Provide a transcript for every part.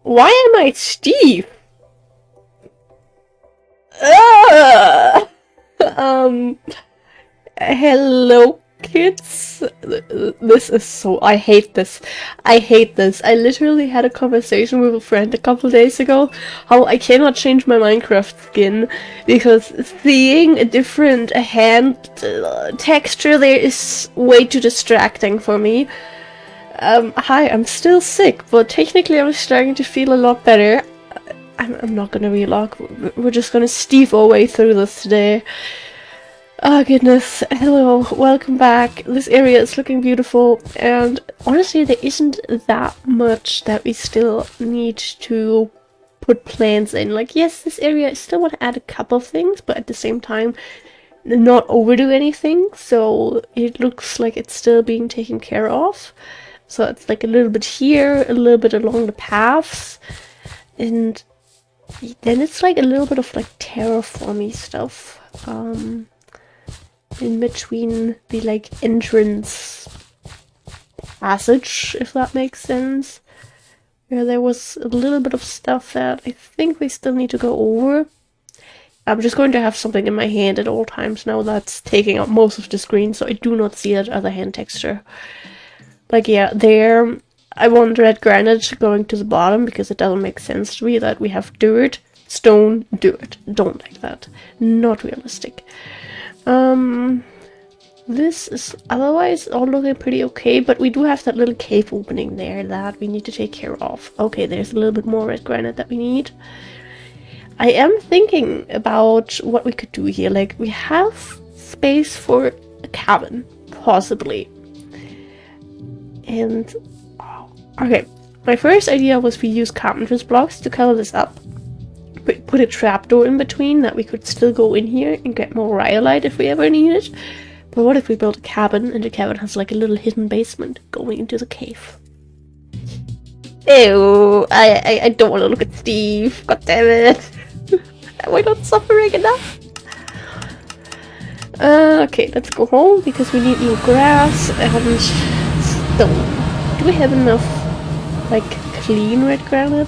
Why am I Steve? Ah! Hello, kids. This is so. I hate this. I hate this. I literally had a conversation with a friend a couple days ago how I cannot change my Minecraft skin because seeing a different hand texture there is way too distracting for me. Hi, I'm still sick, but technically I'm starting to feel a lot better. I'm not gonna relog. We're just gonna Steve our way through this today. Oh goodness, hello, welcome back. This area is looking beautiful, and honestly there isn't that much that we still need to put plans in. Like, yes, this area, I still want to add a couple of things, but at the same time not overdo anything, so it looks like it's still being taken care of. So it's like a little bit here, a little bit along the paths, and then it's like a little bit of like terraformy stuff in between the like entrance passage, if that makes sense. Where there was a little bit of stuff that I think we still need to go over. I'm just going to have something in my hand at all times now that's taking up most of the screen, so I do not see that other hand texture. Like, yeah, there, I want red granite going to the bottom because it doesn't make sense to me that we have dirt, stone, dirt. Don't like that. Not realistic. This is otherwise all looking pretty okay, but we do have that little cave opening there that we need to take care of. Okay, there's a little bit more red granite that we need. I am thinking about what we could do here. Like, we have space for a cabin, possibly. And, okay, my first idea was we use carpenter's blocks to cover this up. Put a trapdoor in between that we could still go in here and get more rhyolite if we ever need it. But what if we build a cabin and the cabin has like a little hidden basement going into the cave? Ew, I don't want to look at Steve. God damn it. Am I not suffering enough? Okay, let's go home because we need new grass and stone. Do we have enough, like, clean red granite?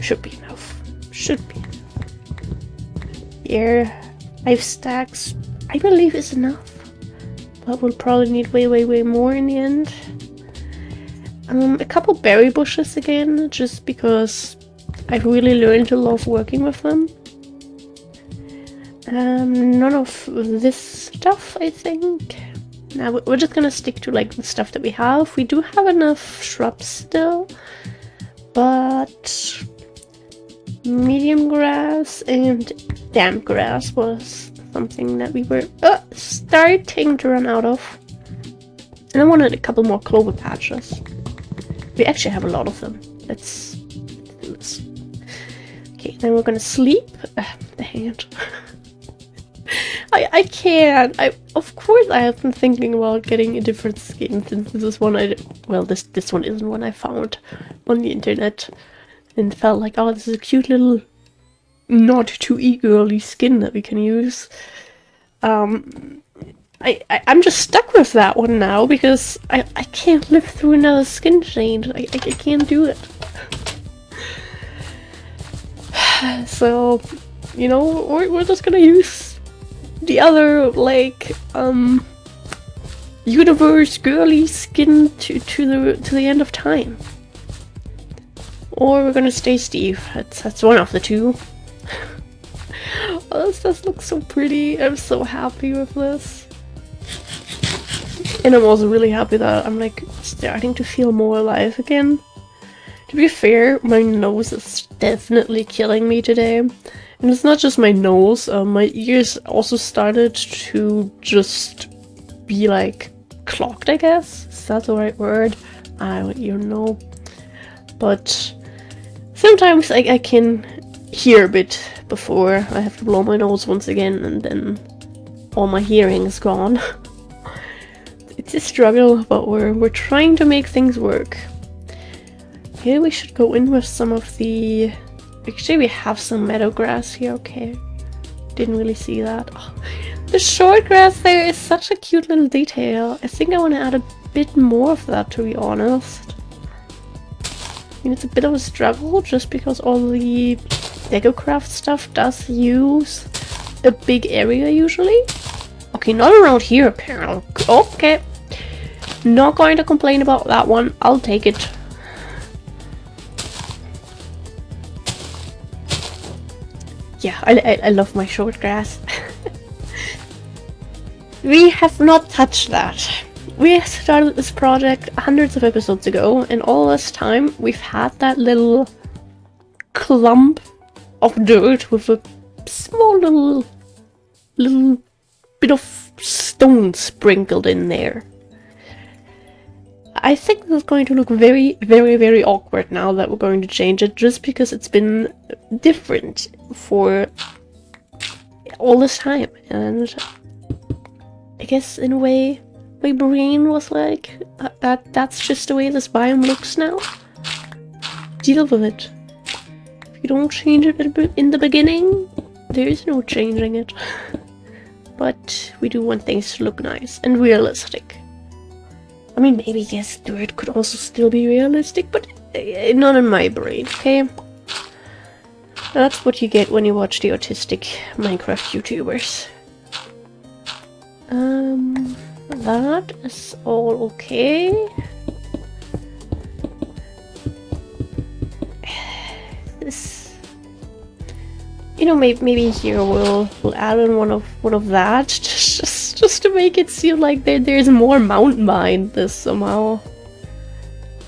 Should be enough. Should be. Here, 5 stacks, I believe is enough. But we'll probably need way more in the end. A couple berry bushes again, just because I've really learned to love working with them. None of this stuff, I think. Now we're just gonna stick to like the stuff that we have. We do have enough shrubs still, but medium grass and damp grass was something that we were starting to run out of. And I wanted a couple more clover patches. We actually have a lot of them. Let's do this. Okay, then we're gonna sleep. The hand. I can't. Of course I have been thinking about getting a different skin since this is one this one isn't one I found on the internet and felt like, oh, this is a cute little not too e-girly skin that we can use. I'm just stuck with that one now because I can't live through another skin change. I can't do it. So, you know, we're just gonna use the other, like, universe girly skin to the end of time. Or we're gonna stay Steve. That's one of the two. Oh, this just looks so pretty. I'm so happy with this. And I'm also really happy that I'm like starting to feel more alive again. To be fair, my nose is definitely killing me today. And it's not just my nose, my ears also started to just be like clogged, I guess. Is that the right word? I don't even know. But sometimes I can hear a bit before I have to blow my nose once again, and then all my hearing is gone. It's a struggle, but we're trying to make things work. Here we should go in with some of the... Actually, we have some meadow grass here, okay. Didn't really see that. Oh, the short grass there is such a cute little detail. I think I want to add a bit more of that, to be honest. I mean, it's a bit of a struggle just because all the DecoCraft stuff does use a big area usually. Okay, not around here apparently. Okay. Not going to complain about that one. I'll take it. Yeah, I love my short grass. We have not touched that. We started this project hundreds of episodes ago, and all this time we've had that little clump of dirt with a small little bit of stone sprinkled in there. I think this is going to look very, very, very awkward now that we're going to change it, just because it's been different for all this time, and I guess in a way my brain was like, that's just the way this biome looks now. Deal with it. If you don't change it in the beginning, there is no changing it. But we do want things to look nice and realistic. I mean, maybe yes, dirt could also still be realistic, but not in my brain, okay? That's what you get when you watch the autistic Minecraft YouTubers. That is all okay. This, you know, maybe here we'll add in one of that, just to make it seem like there's more mountain behind this somehow.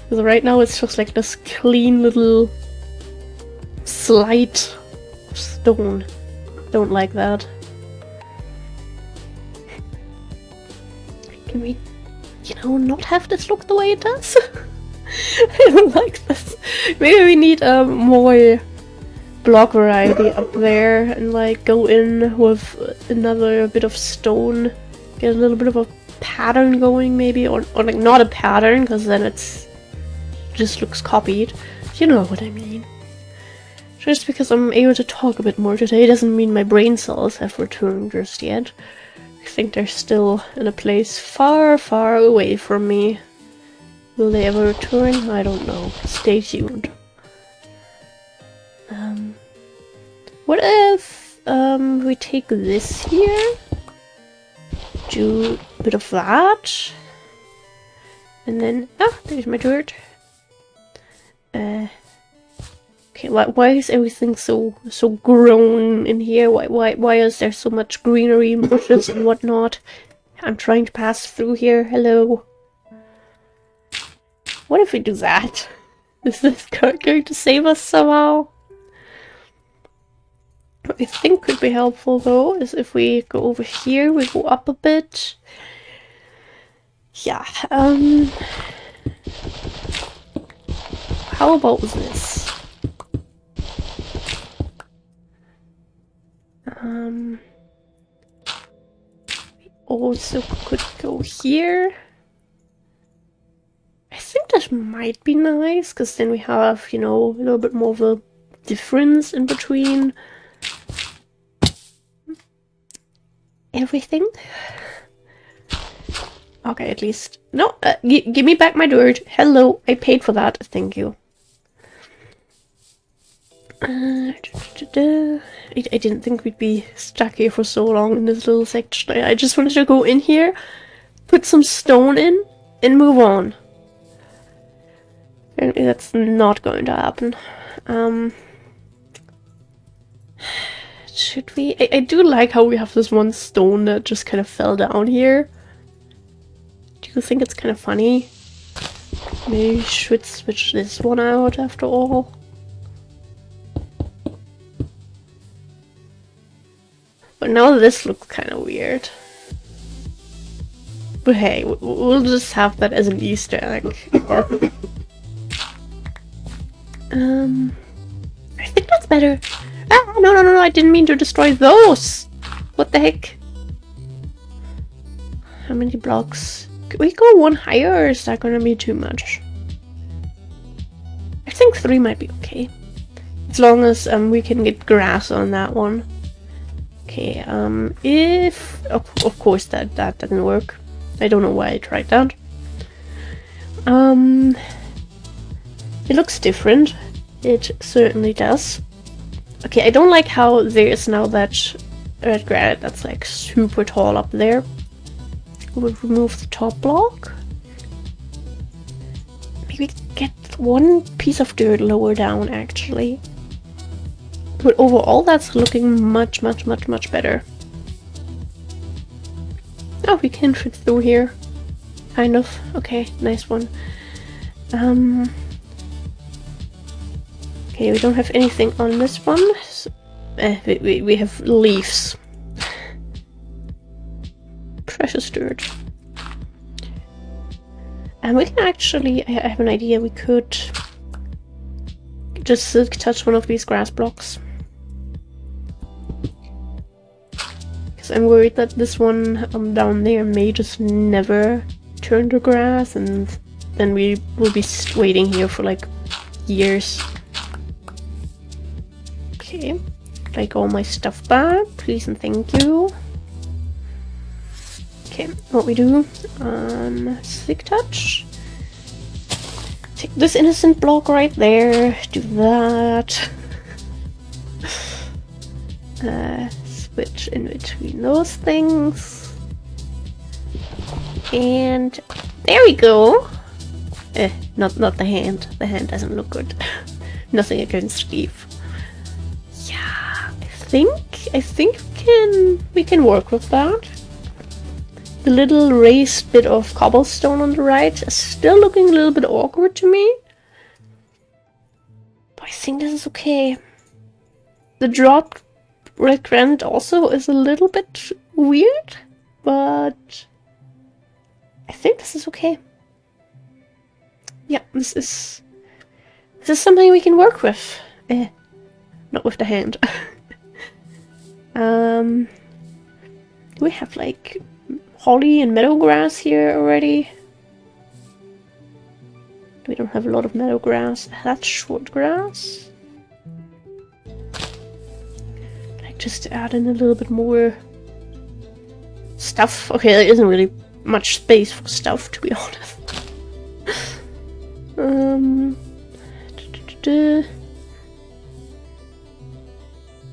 Because right now it's just like this clean little slide of stone. Don't like that. Can we, you know, not have this look the way it does? I don't like this. Maybe we need more block variety up there and like go in with another bit of stone. Get a little bit of a pattern going maybe, or like not a pattern, because then it's just looks copied. You know what I mean. Just because I'm able to talk a bit more today doesn't mean my brain cells have returned just yet. I think they're still in a place far, far away from me. Will they ever return? I don't know. Stay tuned. What if we take this here, do a bit of that, and then there's my dirt. Okay, why is everything so grown in here? Why is there so much greenery and bushes and whatnot? I'm trying to pass through here. Hello. What if we do that? Is this going to save us somehow? What I think could be helpful though is if we go over here, we go up a bit. Yeah, how about this? We also could go here. I think that might be nice, because then we have, you know, a little bit more of a difference in between everything. Okay, at least. No, give me back my dirt. Hello, I paid for that. Thank you. I didn't think we'd be stuck here for so long in this little section. I just wanted to go in here, put some stone in, and move on. Apparently that's not going to happen. Should we? I do like how we have this one stone that just kind of fell down here. Do you think it's kind of funny? Maybe we should switch this one out after all. But now this looks kind of weird. But hey, we'll just have that as an Easter egg. I think that's better. Ah, no, I didn't mean to destroy those! What the heck? How many blocks? Could we go one higher, or is that gonna be too much? I think 3 might be okay. As long as we can get grass on that one. Okay, if... of course that didn't work. I don't know why I tried that. It looks different. It certainly does. Okay, I don't like how there is now that red granite that's like super tall up there. We'll remove the top block. Maybe get one piece of dirt lower down actually. But overall that's looking much better. Oh, we can fit through here. Kind of. Okay, nice one. Okay, we don't have anything on this one. So, we have leaves. Precious dirt. And we can actually, I have an idea, we could just silk touch one of these grass blocks. Because I'm worried that this one down there may just never turn to grass, and then we will be waiting here for like years. Okay, like all my stuff back, please and thank you. Okay, what we do, silk touch. Take this innocent block right there, do that. Switch in between those things. And there we go. Not the hand. The hand doesn't look good. Nothing against Steve. Yeah, I think we can work with that. The little raised bit of cobblestone on the right is still looking a little bit awkward to me. But I think this is okay. The dropped red granite also is a little bit weird, but I think this is okay. Yeah, this is something we can work with. Not with the hand. Do we have like holly and meadow grass here already? We don't have a lot of meadow grass. That's short grass. Like just to add in a little bit more stuff. Okay, there isn't really much space for stuff, to be honest.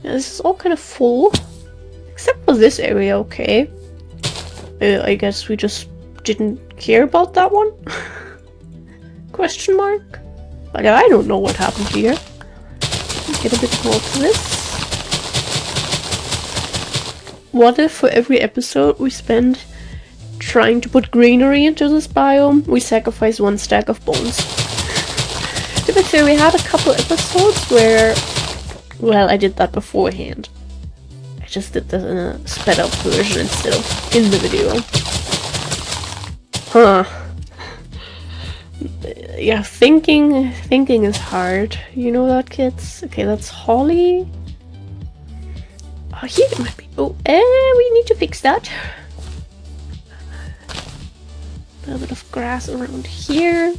Yeah, this is all kind of full, except for this area. Okay. I guess we just didn't care about that one? Question mark? But I don't know what happened here. Get a bit more to this. What if for every episode we spend trying to put greenery into this biome, we sacrifice one stack of bones? To be fair, we had a couple episodes where, well, I did that beforehand. I just did this in a sped up version instead of in the video. Huh. Yeah, thinking is hard. You know that, kids? Okay, that's holly. Oh, here it might be. Oh, we need to fix that. A little bit of grass around here.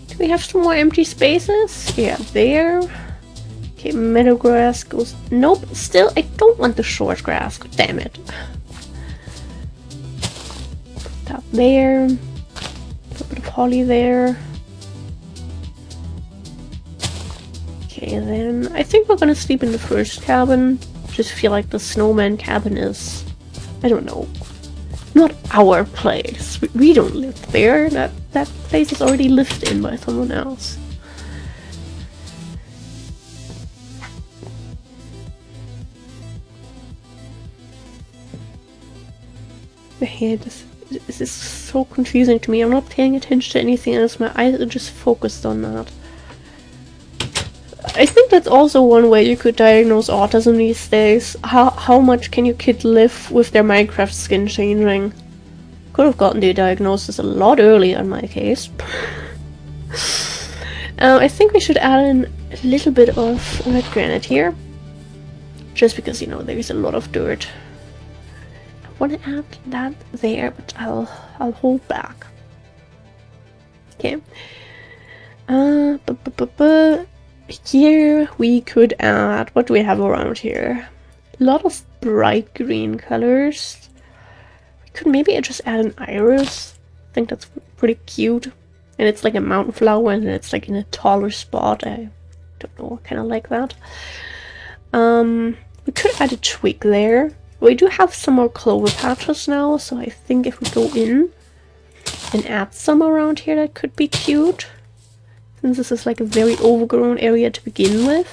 Do we have some more empty spaces? Yeah, there. Okay, meadow grass goes... Nope, still, I don't want the short grass. God damn it. Put that there. A little bit of holly there. Okay, then I think we're gonna sleep in the first cabin. Just feel like the snowman cabin is... I don't know. Not our place. We don't live there. That place is already lived in by someone else. Yeah, this is so confusing to me. I'm not paying attention to anything else. My eyes are just focused on that. I think that's also one way you could diagnose autism these days. How much can your kid live with their Minecraft skin changing? Could have gotten the diagnosis a lot earlier in my case. I think we should add in a little bit of red granite here. Just because, you know, there's a lot of dirt. I want to add that there, but I'll hold back. Okay. Here we could add, what do we have around here? A lot of bright green colors. We could maybe just add an iris. think that's pretty cute. And it's like a mountain flower, and it's like in a taller spot. I don't know, I kind of like that. We could add a twig there. We do have some more clover patches now, so I think if we go in and add some around here, that could be cute. Since this is like a very overgrown area to begin with.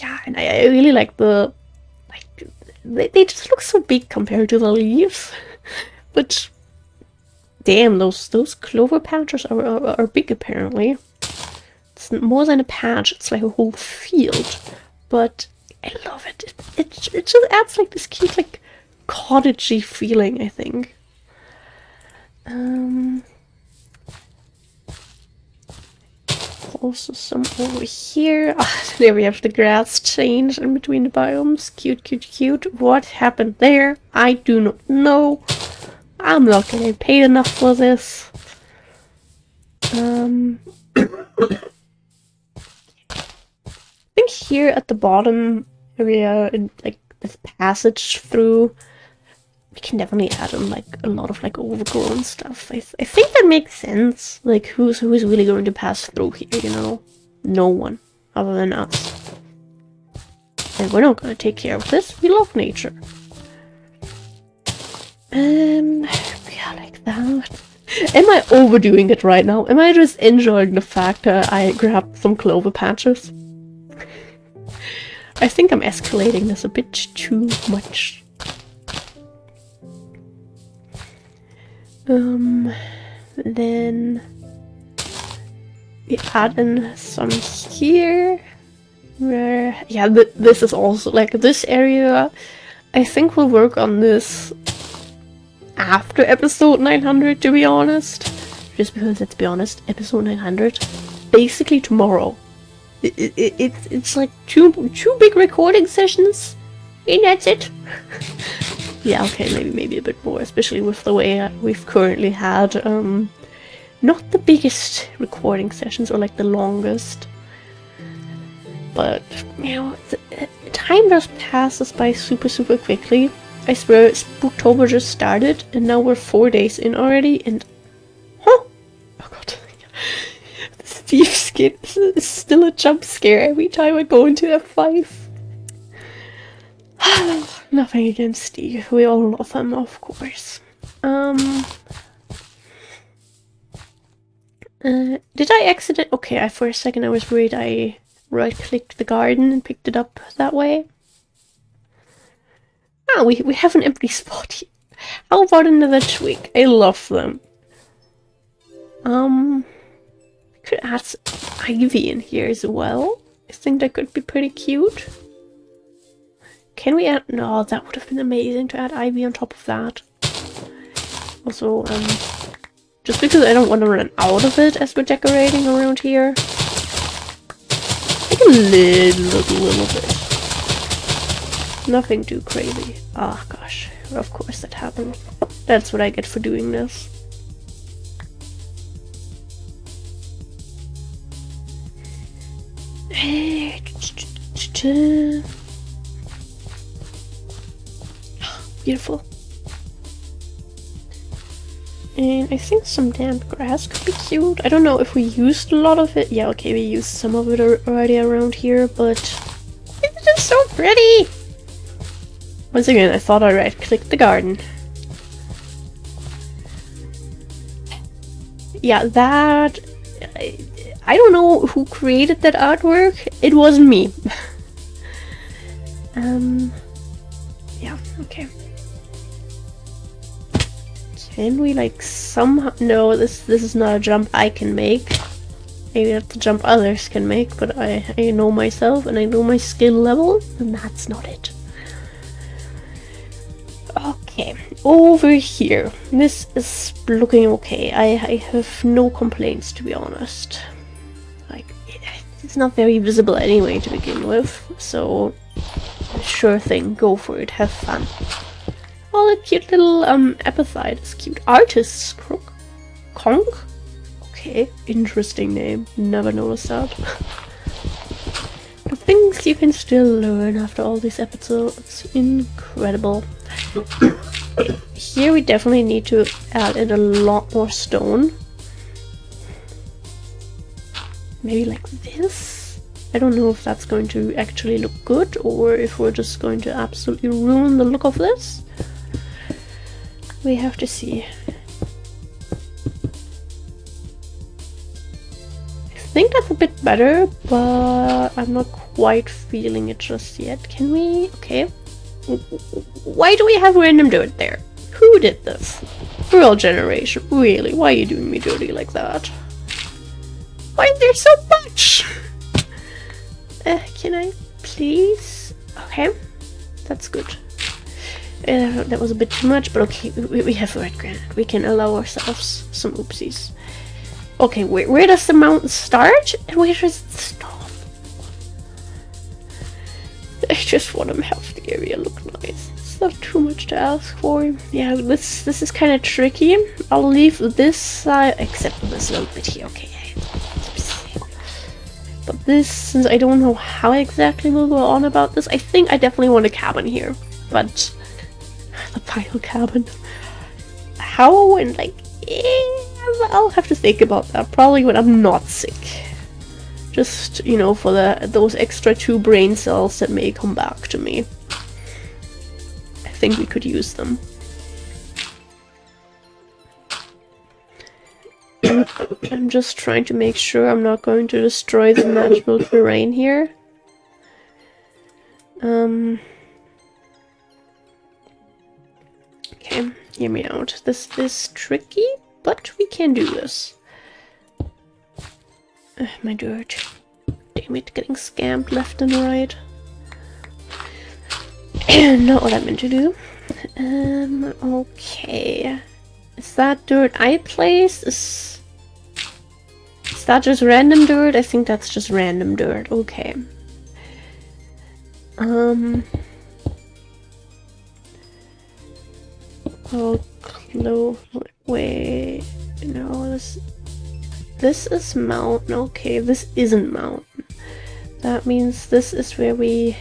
Yeah, and I really like the... They just look so big compared to the leaves. But damn, those clover patches are big apparently. It's more than a patch, it's like a whole field. But I love it. It just adds like this cute like cottagey feeling, I think. Also some over here. Oh, there we have the grass change in between the biomes. Cute, cute, cute. What happened there? I do not know. I'm not getting paid enough for this. I think here at the bottom area, in like this passage through, we can definitely add in like a lot of like overgrown stuff. I think that makes sense. Like who's really going to pass through here, you know? No one other than us. And we're not gonna take care of this. We love nature. Yeah, like that. Am I overdoing it right now? Am I just enjoying the fact that I grabbed some clover patches? I think I'm escalating this a bit too much. Then we add in some here. Where, yeah, this is also like this area. I think we'll work on this after episode 900, to be honest. Just because, let's be honest, episode 900, basically tomorrow. It's like two big recording sessions, and that's it. Yeah, okay, maybe a bit more, especially with the way we've currently had not the biggest recording sessions or like the longest. But, you know, time just passes by super quickly. I swear, Spooktober just started and now we're 4 days in already and... Huh? Oh god. Steve skin is still a jump scare every time I go into F5. Nothing against Steve. We all love him, of course. Did I exit it? Okay, for a second I was worried I right-clicked the garden and picked it up that way. Ah, we have an empty spot here. How about another twig? I love them. Could add some ivy in here as well. I think that could be pretty cute. Can we add... No, that would have been amazing to add ivy on top of that. Also, just because I don't want to run out of it as we're decorating around here. Like a little bit. Nothing too crazy. Ah, gosh. Of course that happened. That's what I get for doing this. Beautiful. And I think some damp grass could be cute. I don't know if we used a lot of it. Yeah, okay, we used some of it already around here, but it's just so pretty! Once again, I thought I right-clicked the garden. Yeah, that... I don't know who created that artwork. It wasn't me. Yeah, okay. Can we like somehow... No, this is not a jump I can make. Maybe that's a jump others can make, but I know myself and I know my skill level, and that's not it. Okay, over here. This is looking okay. I have no complaints, to be honest. Like, it's not very visible anyway to begin with, so sure thing, go for it, have fun. Oh, a cute little epithet is cute. Artist's Crook? Conk? Okay, interesting name. Never noticed that. things you can still learn after all these episodes. Incredible. Here we definitely need to add in a lot more stone. Maybe like this? I don't know if that's going to actually look good or if we're just going to absolutely ruin the look of this. We have to see. I think that's a bit better, but I'm not quite feeling it just yet. Can we? Okay. Why do we have random dirt there? Who did this? Real generation, really? Why are you doing me dirty like that? Why is there so much? Can I please? Okay, that's good. That was a bit too much, but okay, we have red granite. We can allow ourselves some oopsies. Okay, where does the mountain start? And where does it stop? I just want to have the area look nice. It's not too much to ask for. Yeah, this is kind of tricky. I'll leave this side, except for this little bit here. Okay, but this, since I don't know how exactly we'll go on about this, I think I definitely want a cabin here. But the final cabin. How and like, I'll have to think about that. Probably when I'm not sick. Just, you know, for those extra 2 brain cells that may come back to me. I think we could use them. I'm just trying to make sure I'm not going to destroy the natural terrain here. Okay, hear me out. This is tricky, but we can do this. My dirt. Damn it, getting scammed left and right. Not what I meant to do. Okay. Is that dirt I placed? Is that just random dirt? I think that's just random dirt. Okay. Oh, wait. No, this is mountain. Okay, this isn't mountain. That means this is where we...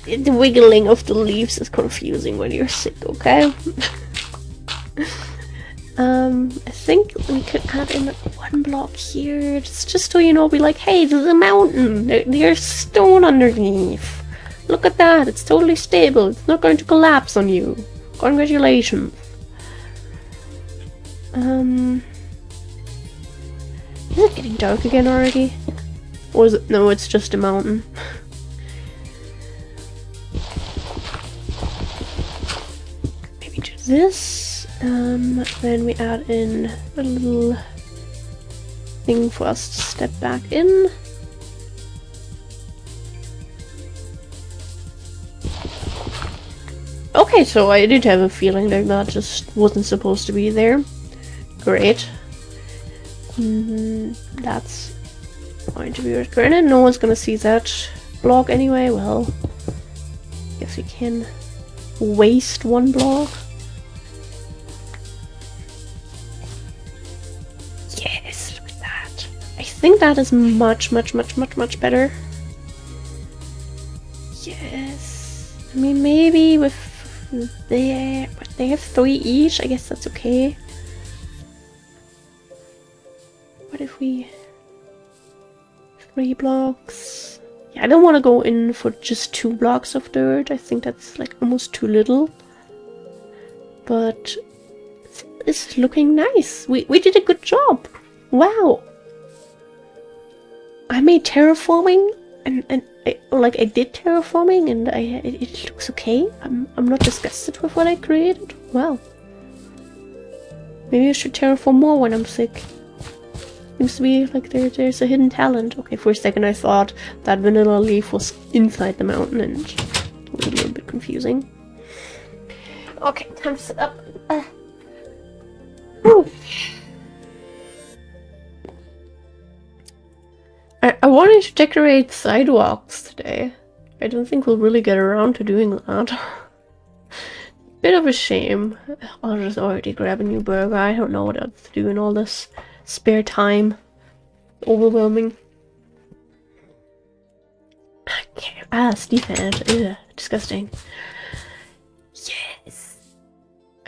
The wiggling of the leaves is confusing when you're sick, okay? I think we could add in 1 block here. It's just so you know, be like, hey, there's a mountain. There's stone underneath. Look at that. It's totally stable. It's not going to collapse on you. Congratulations. Is it getting dark again already? Or is it? No, it's just a mountain. Maybe do this. Then we add in a little thing for us to step back in. Okay, so I did have a feeling like that just wasn't supposed to be there. Great. That's going to be red granite. No one's gonna see that block anyway. Well, guess we can waste 1 block. Yes, look at that. I think that is much better. Yes. I mean, maybe with there, but they have 3 each. I guess that's okay. What if we... 3 blocks? Yeah, I don't want to go in for just 2 blocks of dirt. I think that's like almost too little. But it's looking nice. We did a good job. Wow. I made terraforming and I did terraforming and it looks okay. I'm not disgusted with what I created. Wow. Maybe I should terraform more when I'm sick. Seems to be like there's a hidden talent. Okay, for a second I thought that vanilla leaf was inside the mountain and it was a little bit confusing. Okay, time to sit up. I wanted to decorate sidewalks today. I don't think we'll really get around to doing that. Bit of a shame. I'll just already grab a new burger. I don't know what else to do in all this spare time. Overwhelming. Okay. Ah, Steve hand. Ugh, disgusting. Yes.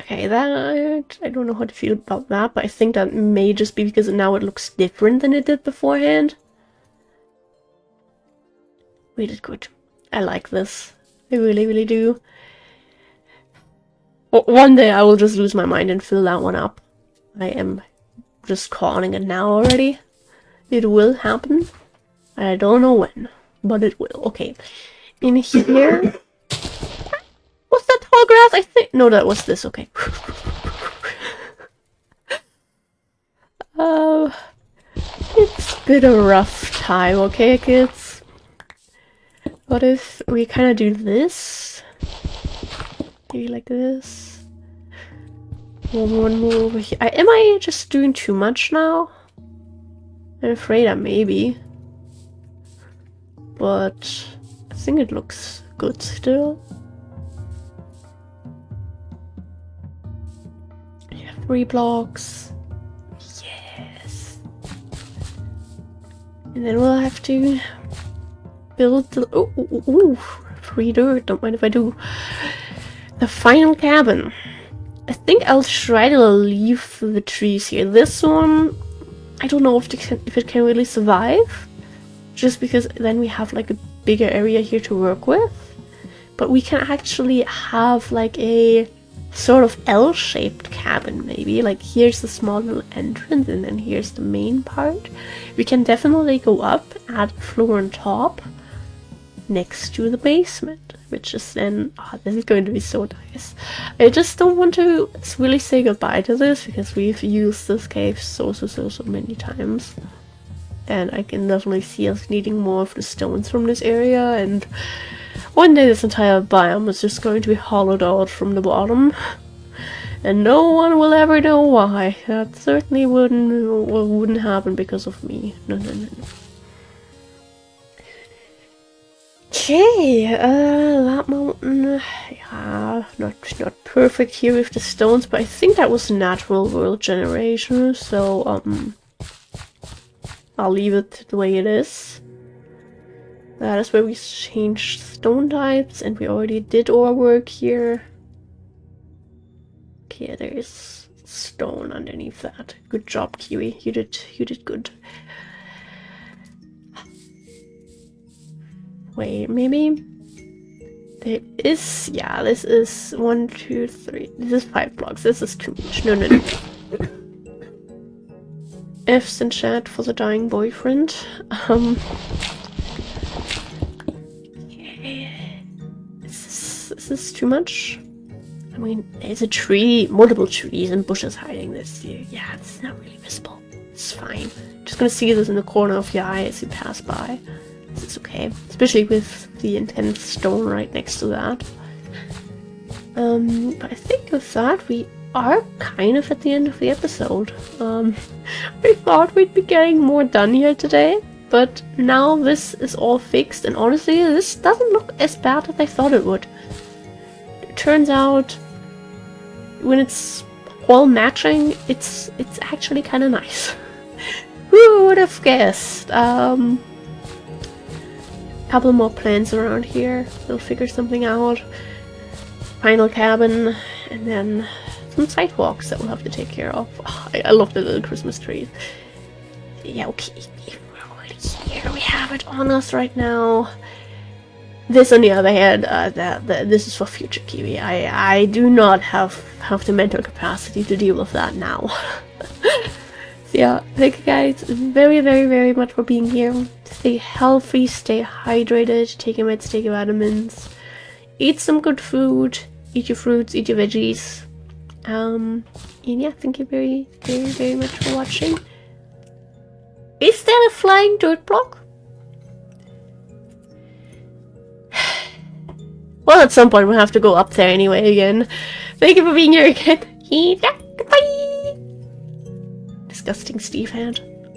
Okay, that I don't know how to feel about that, but I think that may just be because now it looks different than it did beforehand. We did good. I like this. I really, really do. One day I will just lose my mind and fill that one up. I am just calling it now already. It will happen. I don't know when, but it will. Okay. In here... Was that tall grass? I think... No, that was this. Okay. It's been a rough time, okay, kids? What if we kind of do this? Maybe like this. One more over here. Am I just doing too much now? I'm afraid I may be. But I think it looks good still. Yeah, 3 blocks. Yes. And then we'll have to build the... Ooh, free dirt. Don't mind if I do. The final cabin. I think I'll try to leave the trees here. This one, I don't know if it can really survive. Just because then we have like a bigger area here to work with. But we can actually have like a sort of L-shaped cabin maybe. Like here's the small little entrance and then here's the main part. We can definitely go up, add a floor on top next to the basement. Which is then, this is going to be so nice. I just don't want to really say goodbye to this because we've used this cave so many times. And I can definitely see us needing more of the stones from this area, and one day this entire biome is just going to be hollowed out from the bottom. And no one will ever know why. That certainly wouldn't happen because of me. No. Okay, that mountain, yeah, not perfect here with the stones, but I think that was natural world generation, so, I'll leave it the way it is. That is where we changed stone types, and we already did our work here. Okay, there is stone underneath that. Good job, Kiwi, you did good. Wait, maybe there is, yeah, this is 1, 2, 3. This is 5 blocks. This is too much. No. F's in chat for the dying boyfriend. Okay. Is this too much? I mean, there's a tree, multiple trees and bushes hiding this here. Yeah, it's not really visible. It's fine. Just gonna see this in the corner of your eye as you pass by. It's okay, especially with the intense stone right next to that. But I think with that we are kind of at the end of the episode. We thought we'd be getting more done here today, but now this is all fixed, and honestly this doesn't look as bad as I thought it would. It turns out when it's all matching, it's actually kind of nice. Who would have guessed? Couple more plants around here. We'll figure something out. Final cabin, and then some sidewalks that we'll have to take care of. Oh, I love the little Christmas trees. Yeah, okay. We're already here. We have it on us right now. This, on the other hand, this is for future Kiwi. I do not have the mental capacity to deal with that now. So yeah, thank you guys very much for being here. Stay healthy, stay hydrated, take your meds, take your vitamins, eat some good food, eat your fruits, eat your veggies. And yeah, thank you very much for watching. Is there a flying dirt block? Well, at some point we'll have to go up there anyway again. Thank you for being here again. Goodbye! Disgusting Steve hand.